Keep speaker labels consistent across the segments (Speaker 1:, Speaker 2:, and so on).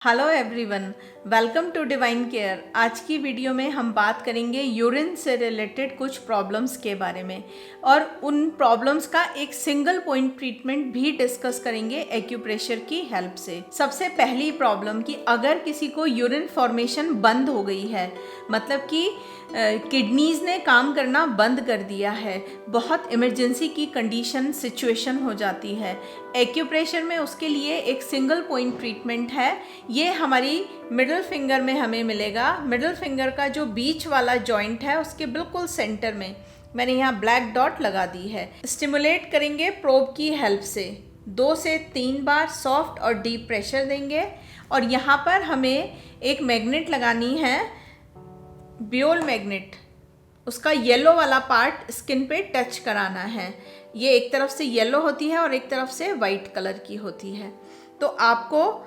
Speaker 1: Hello everyone, welcome to divine care. आज की video में हम बात करेंगे यूरिन से रिलेटेड कुछ प्रॉब्लम्स के बारे में और उन प्रॉब्लम्स का एक सिंगल पॉइंट ट्रीटमेंट भी डिस्कस करेंगे एक्यूप्रेशर की हेल्प से। सबसे पहली प्रॉब्लम कि अगर किसी को यूरिन फॉर्मेशन बंद हो गई है, मतलब कि किडनीज ने काम करना बंद कर दिया है, बहुत इमरजेंसी की कंडीशन सिचुएशन हो जाती है, एक्यूप्रेशर में उसके लिए एक सिंगल पॉइंट ट्रीटमेंट है। ये हमारी मिडिल फिंगर में हमें मिलेगा। मिडिल फिंगर का जो बीच वाला जॉइंट है उसके बिल्कुल सेंटर में मैंने यहाँ ब्लैक डॉट लगा दी है। स्टिमुलेट करेंगे प्रोब की हेल्प से 2 से 3 बार सॉफ्ट और डीप प्रेशर देंगे और यहाँ पर हमें एक मैग्नेट लगानी है, बियोल मैग्नेट। उसका येलो वाला पार्ट स्किन पे टच कराना है। ये एक तरफ से येलो होती है और एक तरफ से वाइट कलर की होती है, तो आपको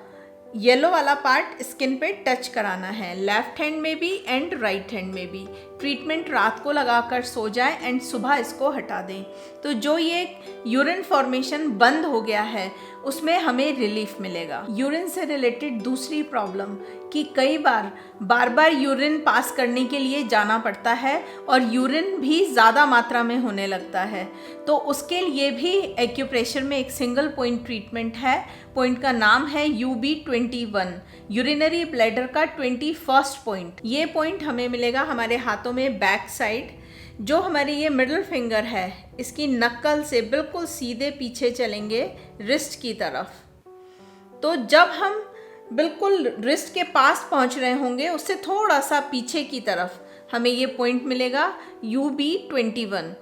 Speaker 1: येलो वाला पार्ट स्किन पे टच कराना है, लेफ्ट हैंड में भी एंड राइट हैंड में भी। ट्रीटमेंट रात को लगाकर सो जाए एंड सुबह इसको हटा दें, तो जो ये यूरिन फॉर्मेशन बंद हो गया है उसमें हमें रिलीफ मिलेगा। यूरिन से रिलेटेड दूसरी प्रॉब्लम कि कई बार बार यूरिन पास करने के लिए जाना पड़ता है और यूरिन भी ज़्यादा मात्रा में होने लगता है, तो उसके लिए भी एक्यूप्रेशर में एक सिंगल पॉइंट ट्रीटमेंट है। पॉइंट का नाम है UB21, यूरिनरी ब्लैडर का 21st पॉइंट। ये पॉइंट हमें मिलेगा हमारे हाथों में बैक साइड। जो हमारी ये मिडिल फिंगर है इसकी नक्कल से बिल्कुल सीधे पीछे चलेंगे रिस्ट की तरफ, तो जब हम बिल्कुल रिस्ट के पास पहुंच रहे होंगे उससे थोड़ा सा पीछे की तरफ हमें ये पॉइंट मिलेगा UB21।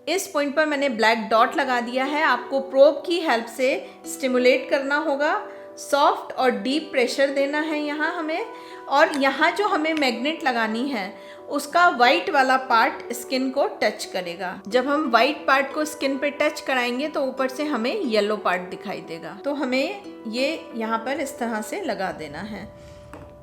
Speaker 1: इस पॉइंट पर मैंने ब्लैक डॉट लगा दिया है। आपको प्रोब की हेल्प से स्टिमुलेट करना होगा, सॉफ्ट और डीप प्रेशर देना है यहाँ हमें, और यहाँ जो हमें मैग्नेट लगानी है उसका वाइट वाला पार्ट स्किन को टच करेगा। जब हम वाइट पार्ट को स्किन पे टच कराएंगे तो ऊपर से हमें येलो पार्ट दिखाई देगा, तो हमें ये यहाँ पर इस तरह से लगा देना है।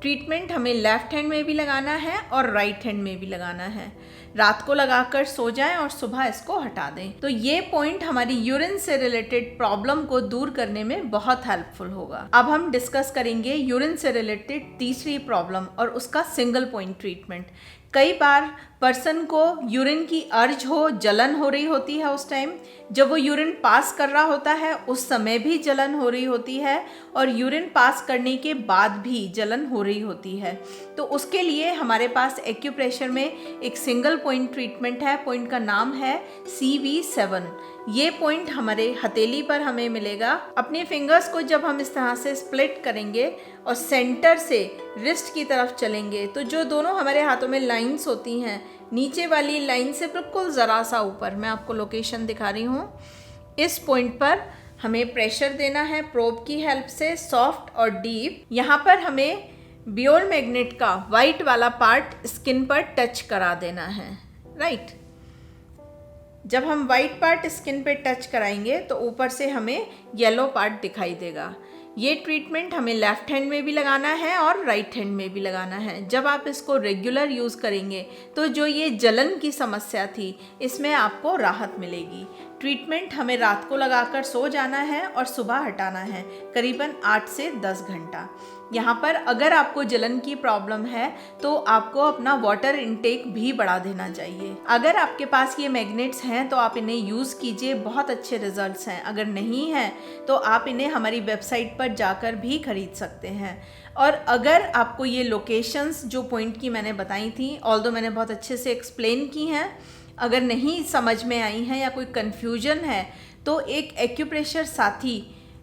Speaker 1: ट्रीटमेंट हमें लेफ्ट हैंड में भी लगाना है और राइट हैंड में भी लगाना है। रात को लगाकर सो जाएं और सुबह इसको हटा दें, तो ये पॉइंट हमारी यूरिन से रिलेटेड प्रॉब्लम को दूर करने में बहुत हेल्पफुल होगा। अब हम डिस्कस करेंगे यूरिन से रिलेटेड तीसरी प्रॉब्लम और उसका सिंगल पॉइंट ट्रीटमेंट। कई बार पर्सन को यूरिन की अर्ज हो, जलन हो रही होती है, उस टाइम जब वो यूरिन पास कर रहा होता है उस समय भी जलन हो रही होती है और यूरिन पास करने के बाद भी जलन हो रही होती है, तो उसके लिए हमारे पास एक्यूप्रेशर में एक सिंगल पॉइंट ट्रीटमेंट है। पॉइंट का नाम है CV7। ये पॉइंट हमारे हथेली पर हमें मिलेगा। अपने फिंगर्स को जब हम इस तरह से स्प्लिट करेंगे और सेंटर से रिस्ट की तरफ चलेंगे तो जो दोनों हमारे हाथों में लाइंस होती हैं, नीचे वाली लाइन से बिल्कुल ज़रा सा ऊपर, मैं आपको लोकेशन दिखा रही हूँ, इस पॉइंट पर हमें प्रेशर देना है प्रोब की हेल्प से, सॉफ्ट और डीप। यहाँ पर हमें बियोल मैग्नेट का वाइट वाला पार्ट स्किन पर टच करा देना है, राइट। जब हम वाइट पार्ट स्किन पे टच कराएंगे तो ऊपर से हमें येलो पार्ट दिखाई देगा। ये ट्रीटमेंट हमें लेफ्ट हैंड में भी लगाना है और राइट हैंड में भी लगाना है। जब आप इसको रेगुलर यूज़ करेंगे तो जो ये जलन की समस्या थी इसमें आपको राहत मिलेगी। ट्रीटमेंट हमें रात को लगाकर सो जाना है और सुबह हटाना है, करीबन 8 से 10 घंटा। यहाँ पर अगर आपको जलन की प्रॉब्लम है तो आपको अपना वाटर इनटेक भी बढ़ा देना चाहिए। अगर आपके पास ये मैग्नेट्स हैं तो आप इन्हें यूज़ कीजिए, बहुत अच्छे रिजल्ट्स हैं। अगर नहीं हैं तो आप इन्हें हमारी वेबसाइट पर जाकर भी खरीद सकते हैं। और अगर आपको ये लोकेशंस जो पॉइंट की मैंने बताई थी, ऑल्दो मैंने बहुत अच्छे से एक्सप्लेन की हैं, अगर नहीं समझ में आई हैं या कोई कन्फ्यूजन है तो एक एक्यूप्रेशर साथी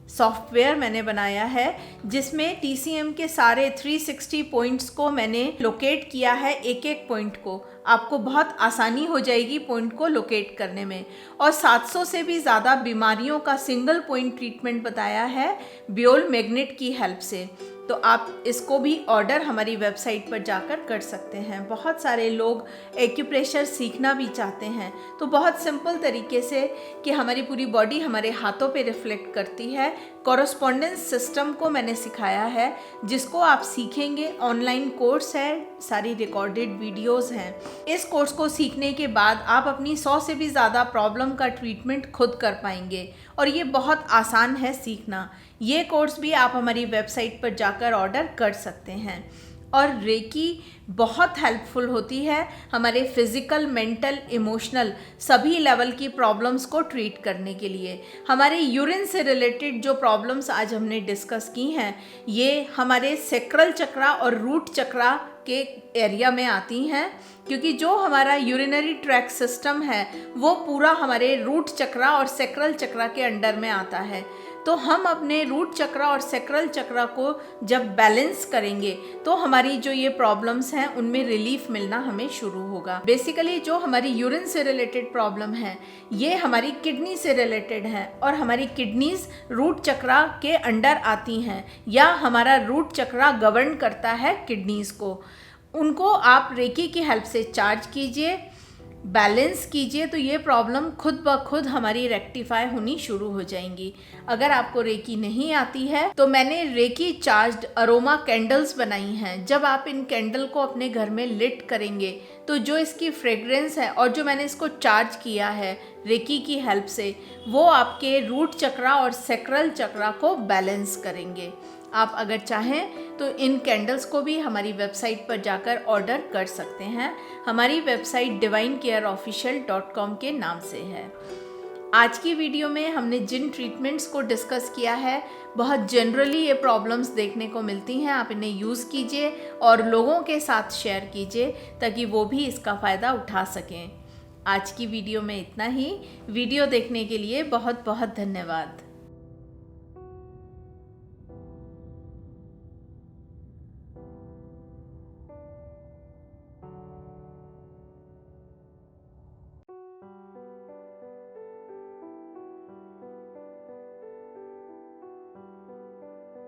Speaker 1: सॉफ्टवेयर मैंने बनाया है जिसमें TCM के सारे 360 पॉइंट्स को मैंने लोकेट किया है। एक एक पॉइंट को आपको बहुत आसानी हो जाएगी पॉइंट को लोकेट करने में, और 700 से भी ज़्यादा बीमारियों का सिंगल पॉइंट ट्रीटमेंट बताया है बियोल मैग्नेट की हेल्प से। तो आप इसको भी ऑर्डर हमारी वेबसाइट पर जाकर कर सकते हैं। बहुत सारे लोग एक्यूप्रेशर सीखना भी चाहते हैं, तो बहुत सिंपल तरीके से कि हमारी पूरी बॉडी हमारे हाथों पे रिफ्लेक्ट करती है, कॉरस्पॉन्डेंस सिस्टम को मैंने सिखाया है जिसको आप सीखेंगे। ऑनलाइन कोर्स है, सारी रिकॉर्डेड वीडियोस हैं। इस कोर्स को सीखने के बाद आप अपनी 100 से भी ज़्यादा प्रॉब्लम का ट्रीटमेंट खुद कर पाएंगे और ये बहुत आसान है सीखना। ये कोर्स भी आप हमारी वेबसाइट पर जाकर ऑर्डर कर सकते हैं। और रेकी बहुत हेल्पफुल होती है हमारे फिज़िकल, मेंटल, इमोशनल सभी लेवल की प्रॉब्लम्स को ट्रीट करने के लिए। हमारे यूरिन से रिलेटेड जो प्रॉब्लम्स आज हमने डिस्कस की हैं, ये हमारे सेक्रल चक्रा और रूट चक्रा के एरिया में आती हैं, क्योंकि जो हमारा यूरिनरी ट्रैक सिस्टम है वो पूरा हमारे रूट चक्रा और सेक्रल चक्रा के अंडर में आता है। तो हम अपने रूट चक्रा और सेक्रल चक्रा को जब बैलेंस करेंगे तो हमारी जो ये प्रॉब्लम्स हैं उनमें रिलीफ मिलना हमें शुरू होगा। बेसिकली जो हमारी यूरिन से रिलेटेड प्रॉब्लम है ये हमारी किडनी से रिलेटेड है, और हमारी किडनीज रूट चक्रा के अंडर आती हैं, या हमारा रूट चक्रा गवर्न करता है किडनीज को। उनको आप रेकी की हेल्प से चार्ज कीजिए, बैलेंस कीजिए, तो ये प्रॉब्लम खुद ब खुद हमारी रेक्टिफाई होनी शुरू हो जाएंगी। अगर आपको रेकी नहीं आती है तो मैंने रेकी चार्ज्ड अरोमा कैंडल्स बनाई हैं। जब आप इन कैंडल को अपने घर में लिट करेंगे तो जो इसकी फ्रेग्रेंस है और जो मैंने इसको चार्ज किया है रेकी की हेल्प से, वो आपके रूट चक्रा और सेक्रल चक्रा को बैलेंस करेंगे। आप अगर चाहें तो इन कैंडल्स को भी हमारी वेबसाइट पर जाकर ऑर्डर कर सकते हैं। हमारी वेबसाइट divinecareofficial.com के नाम से है। आज की वीडियो में हमने जिन ट्रीटमेंट्स को डिस्कस किया है, बहुत जनरली ये प्रॉब्लम्स देखने को मिलती हैं। आप इन्हें यूज़ कीजिए और लोगों के साथ शेयर कीजिए ताकि वो भी इसका फ़ायदा उठा सकें। आज की वीडियो में इतना ही। वीडियो देखने के लिए बहुत बहुत धन्यवाद।